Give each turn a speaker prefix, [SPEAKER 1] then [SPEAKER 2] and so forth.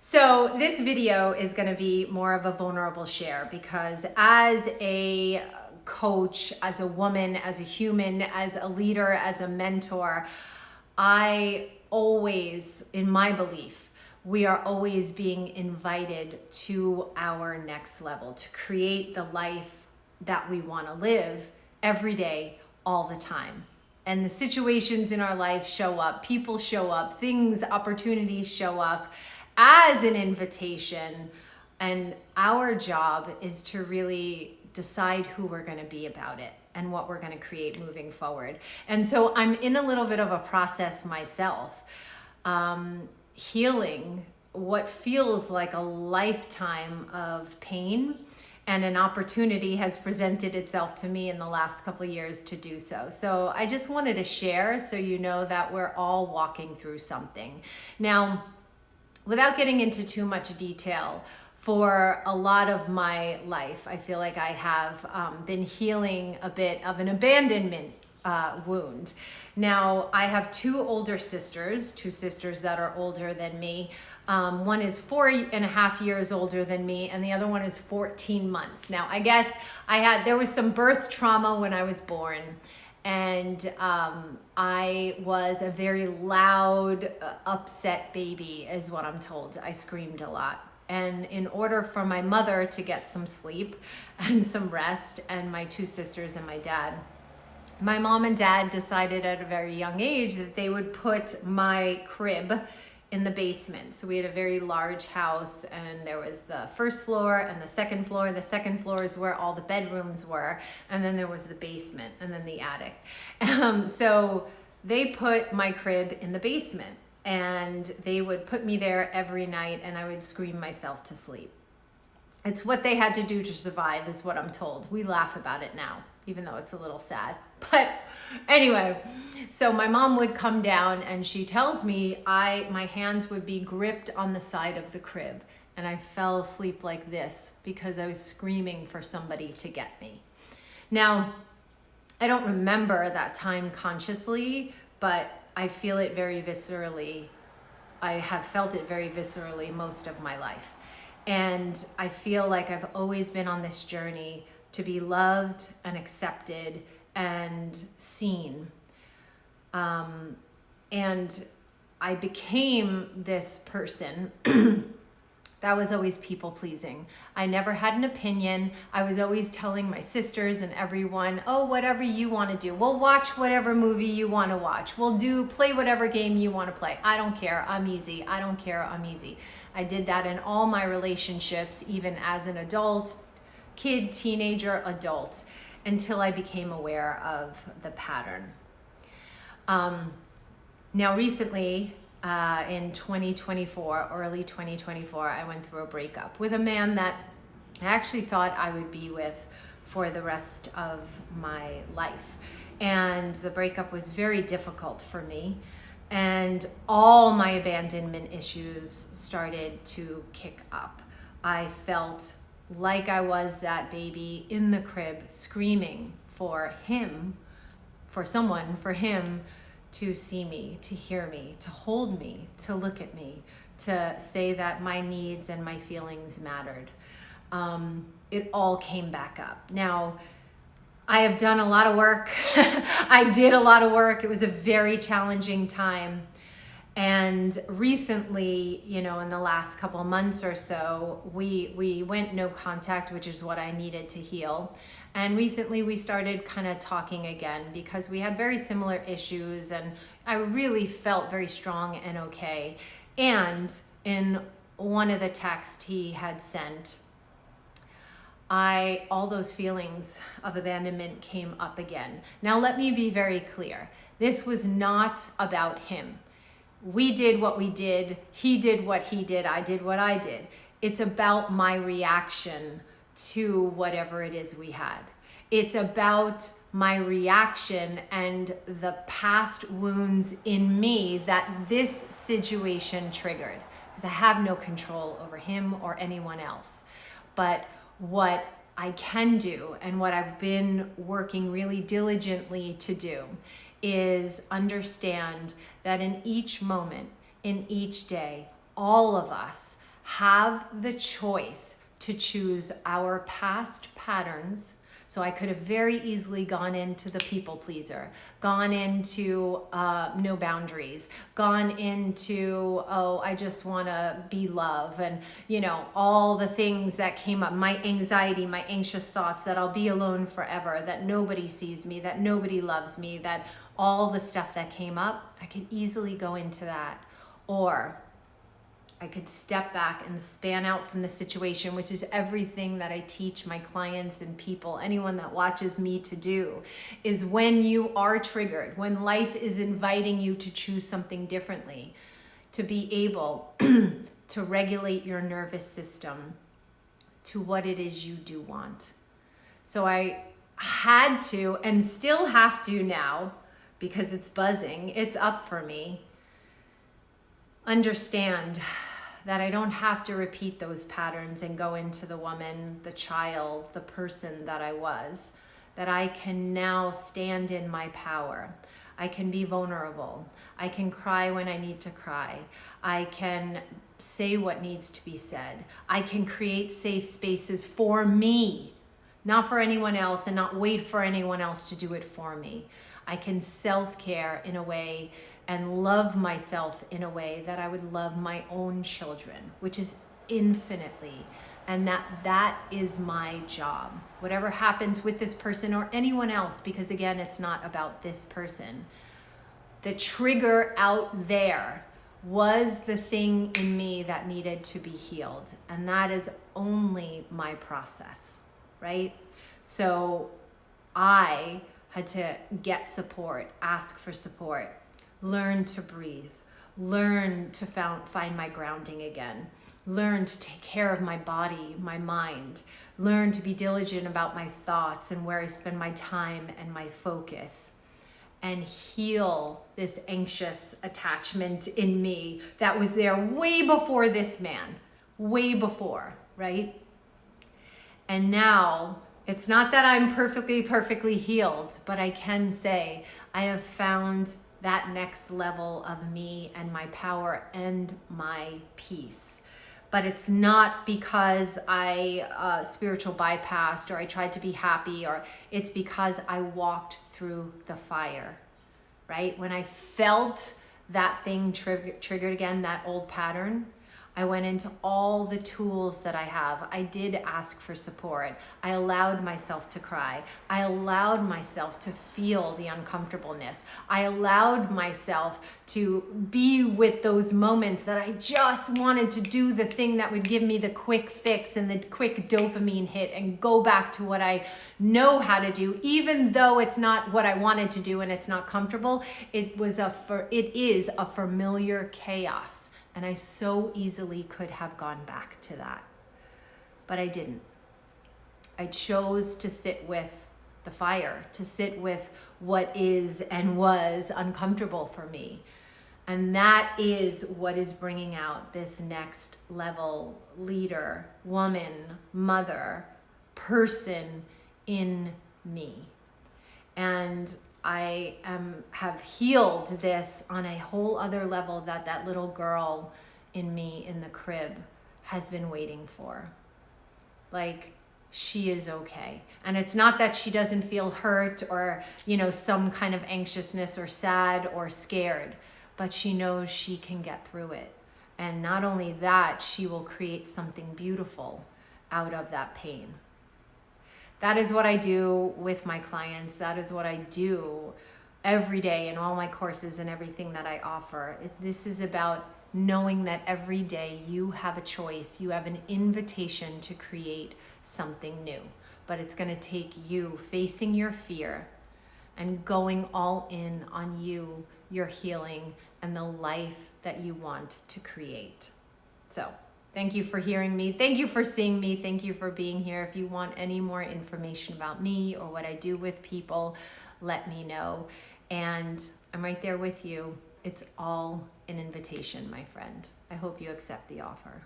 [SPEAKER 1] So this video is going to be more of a vulnerable share because as a coach, as a woman, as a human, as a leader, as a mentor, I always, in my belief, we are always being invited to our next level to create the life that we want to live every day, all the time. And the situations in our life show up, people show up, things, opportunities show up as an invitation. And our job is to really decide who we're going to be about it and what we're going to create moving forward. And so I'm in a little bit of a process myself, healing what feels like a lifetime of pain, and an opportunity has presented itself to me in the last couple of years to do so. So I just wanted to share so you know that we're all walking through something. Now, without getting into too much detail, for a lot of my life, I feel like I have been healing a bit of an abandonment wound. Now, I have two sisters that are older than me. One is 4.5 years older than me, and the other one is 14 months. Now, I guess there was some birth trauma when I was born, and I was a very loud, upset baby, is what I'm told. I screamed a lot. And in order for my mother to get some sleep and some rest, and my two sisters and my dad, my mom and dad decided at a very young age that they would put my crib in the basement. So we had a very large house, and there was the first floor and the second floor. The second floor is where all the bedrooms were, and then there was the basement and then the attic. So they put my crib in the basement, and they would put me there every night, and I would scream myself to sleep. It's what they had to do to survive, is what I'm told. We laugh about it now, even though it's a little sad. But anyway, so my mom would come down, and she tells me my hands would be gripped on the side of the crib, and I fell asleep like this because I was screaming for somebody to get me. Now, I don't remember that time consciously, but I feel it very viscerally. I have felt it very viscerally most of my life. And I feel like I've always been on this journey to be loved and accepted and seen. And I became this person that was always people pleasing. I never had an opinion. I was always telling my sisters and everyone, oh, whatever you want to do. We'll watch whatever movie you want to watch. Play whatever game you want to play. I don't care. I'm easy. I don't care. I'm easy. I did that in all my relationships, even as an adult, kid, teenager, adult, until I became aware of the pattern. Now recently, in 2024, early 2024, I went through a breakup with a man that I actually thought I would be with for the rest of my life. And the breakup was very difficult for me. And all my abandonment issues started to kick up. I felt like I was that baby in the crib screaming for him, for him to see me, to hear me, to hold me, to look at me, to say that my needs and my feelings mattered. It all came back up. Now, I have done a lot of work. I did a lot of work. It was a very challenging time. And recently, in the last couple of months or so, we went no contact, which is what I needed to heal. And recently we started kind of talking again because we had very similar issues, and I really felt very strong and okay. And in one of the texts he had sent, all those feelings of abandonment came up again. Now, let me be very clear. This was not about him. We did what we did. He did what he did. I did what I did. It's about my reaction to whatever it is we had. It's about my reaction and the past wounds in me that this situation triggered, because I have no control over him or anyone else. But what I can do, and what I've been working really diligently to do, is understand that in each moment, in each day, all of us have the choice to choose our past patterns. So I could have very easily gone into the people pleaser, gone into no boundaries, gone into, oh, I just want to be love, and all the things that came up, my anxiety, my anxious thoughts that I'll be alone forever, that nobody sees me, that nobody loves me, that all the stuff that came up, I could easily go into that. Or I could step back and span out from the situation, which is everything that I teach my clients and people, anyone that watches me, to do, is when you are triggered, when life is inviting you to choose something differently, to be able to regulate your nervous system to what it is you do want. So I had to, and still have to now, because it's buzzing, it's up for me, understand that I don't have to repeat those patterns and go into the woman, the child, the person that I was, that I can now stand in my power. I can be vulnerable. I can cry when I need to cry. I can say what needs to be said. I can create safe spaces for me, not for anyone else, and not wait for anyone else to do it for me. I can self-care in a way and love myself in a way that I would love my own children, which is infinitely. And that is my job. Whatever happens with this person or anyone else, because again, it's not about this person. The trigger out there was the thing in me that needed to be healed. And that is only my process, right? So I had to get support, ask for support, learn to breathe, learn to find my grounding again, learn to take care of my body, my mind, learn to be diligent about my thoughts and where I spend my time and my focus, and heal this anxious attachment in me that was there way before this man, way before, right? And now it's not that I'm perfectly healed, but I can say I have found that next level of me and my power and my peace. But it's not because I spiritual bypassed or I tried to be happy, or it's because I walked through the fire, right? When I felt that thing triggered again, that old pattern, I went into all the tools that I have. I did ask for support. I allowed myself to cry. I allowed myself to feel the uncomfortableness. I allowed myself to be with those moments that I just wanted to do the thing that would give me the quick fix and the quick dopamine hit and go back to what I know how to do, even though it's not what I wanted to do and it's not comfortable. It is a familiar chaos. And I so easily could have gone back to that, but I didn't. I chose to sit with the fire, to sit with what is and was uncomfortable for me. And that is what is bringing out this next level leader, woman, mother, person in me. And I have healed this on a whole other level that little girl in me in the crib has been waiting for. Like, she is okay. And it's not that she doesn't feel hurt or, some kind of anxiousness or sad or scared, but she knows she can get through it. And not only that, she will create something beautiful out of that pain. That is what I do with my clients. That is what I do every day in all my courses and everything that I offer. This is about knowing that every day you have a choice. You have an invitation to create something new. But it's going to take you facing your fear and going all in on you, your healing, and the life that you want to create. So, thank you for hearing me. Thank you for seeing me. Thank you for being here. If you want any more information about me or what I do with people, let me know. And I'm right there with you. It's all an invitation, my friend. I hope you accept the offer.